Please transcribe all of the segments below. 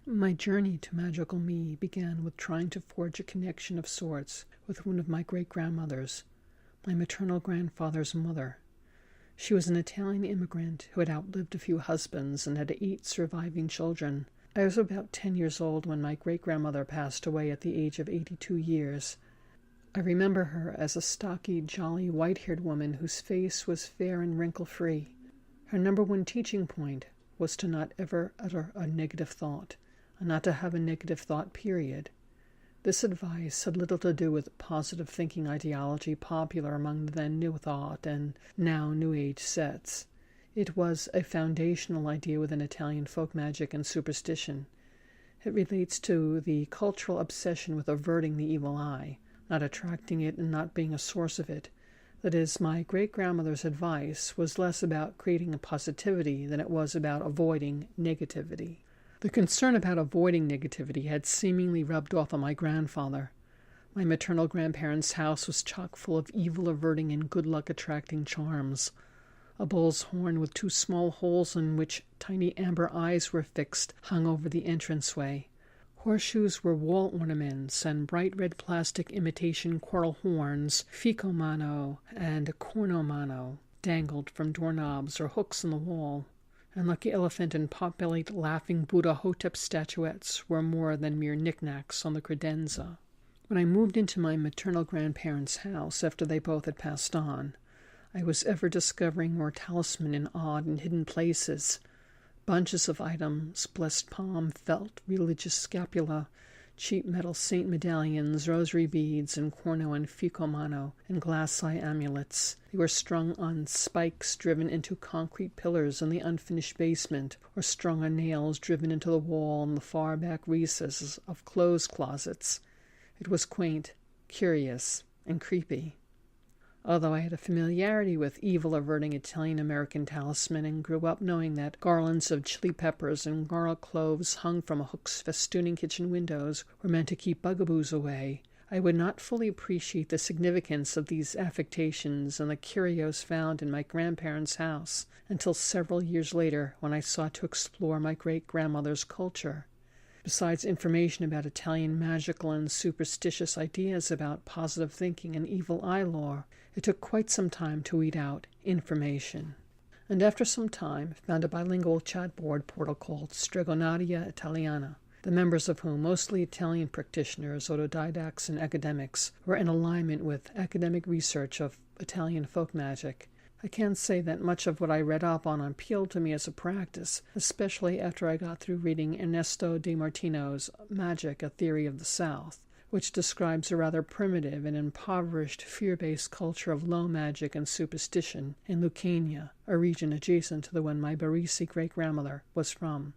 My journey to magical me began with trying to forge a connection of sorts with one of my great-grandmothers, my maternal grandfather's mother. She was an Italian immigrant who had outlived a few husbands and had 8 surviving children. I was about 10 years old when my great-grandmother passed away at the age of 82 years. I remember her as a stocky, jolly, white-haired woman whose face was fair and wrinkle-free. Her number one teaching point was to not ever utter a negative thought, and not to have a negative thought, period. This advice had little to do with positive thinking ideology popular among the then New Thought and now New Age sets. It was a foundational idea within Italian folk magic and superstition. It relates to the cultural obsession with averting the evil eye, not attracting it and not being a source of it. That is, my great-grandmother's advice was less about creating a positivity than it was about avoiding negativity. The concern about avoiding negativity had seemingly rubbed off on my grandfather. My maternal grandparents' house was chock full of evil-averting and good-luck-attracting charms. A bull's horn with 2 small holes in which tiny amber eyes were fixed hung over the entranceway. Horseshoes were wall ornaments, and bright red plastic imitation coral horns, ficomano and cornomano, dangled from doorknobs or hooks in the wall. And lucky elephant and pot-bellied laughing Buddha Hotep statuettes were more than mere knickknacks on the credenza. When I moved into my maternal grandparents' house after they both had passed on, I was ever discovering more talisman in odd and hidden places. Bunches of items, blessed palm, felt, religious scapula, cheap metal saint medallions, rosary beads, and corno and ficomano, and glass eye amulets. They were strung on spikes driven into concrete pillars in the unfinished basement, or strung on nails driven into the wall in the far back recesses of clothes closets. It was quaint, curious, and creepy. Although I had a familiarity with evil-averting Italian-American talisman and grew up knowing that garlands of chili peppers and garlic cloves hung from hooks festooning kitchen windows were meant to keep bugaboos away, I would not fully appreciate the significance of these affectations and the curios found in my grandparents' house until several years later when I sought to explore my great-grandmother's culture. Besides information about Italian magical and superstitious ideas about positive thinking and evil eye lore, it took quite some time to weed out information. And after some time, found a bilingual chat board portal called Strega Italiana, the members of whom, mostly Italian practitioners, autodidacts, and academics, were in alignment with academic research of Italian folk magic. I can't say that much of what I read up on appealed to me as a practice, especially after I got through reading Ernesto de Martino's Magic, A Theory of the South, which describes a rather primitive and impoverished fear-based culture of low magic and superstition in Lucania, a region adjacent to the one my Barisi great-grandmother was from.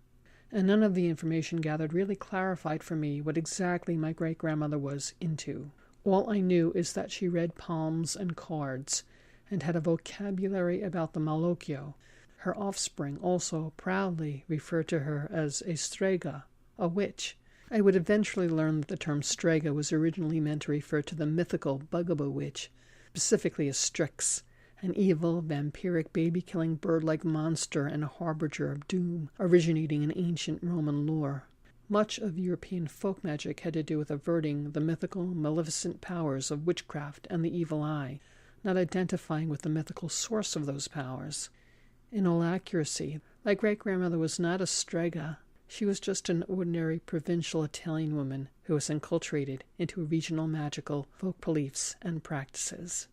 And none of the information gathered really clarified for me what exactly my great-grandmother was into. All I knew is that she read palms and cards, and had a vocabulary about the malocchio. Her offspring also proudly referred to her as a strega, a witch. I would eventually learn that the term strega was originally meant to refer to the mythical bugaboo witch, specifically a strix, an evil, vampiric, baby-killing, bird-like monster and a harbinger of doom, originating in ancient Roman lore. Much of European folk magic had to do with averting the mythical, maleficent powers of witchcraft and the evil eye, not identifying with the mythical source of those powers. In all accuracy, my great-grandmother was not a strega. She was just an ordinary provincial Italian woman who was enculturated into regional magical folk beliefs and practices.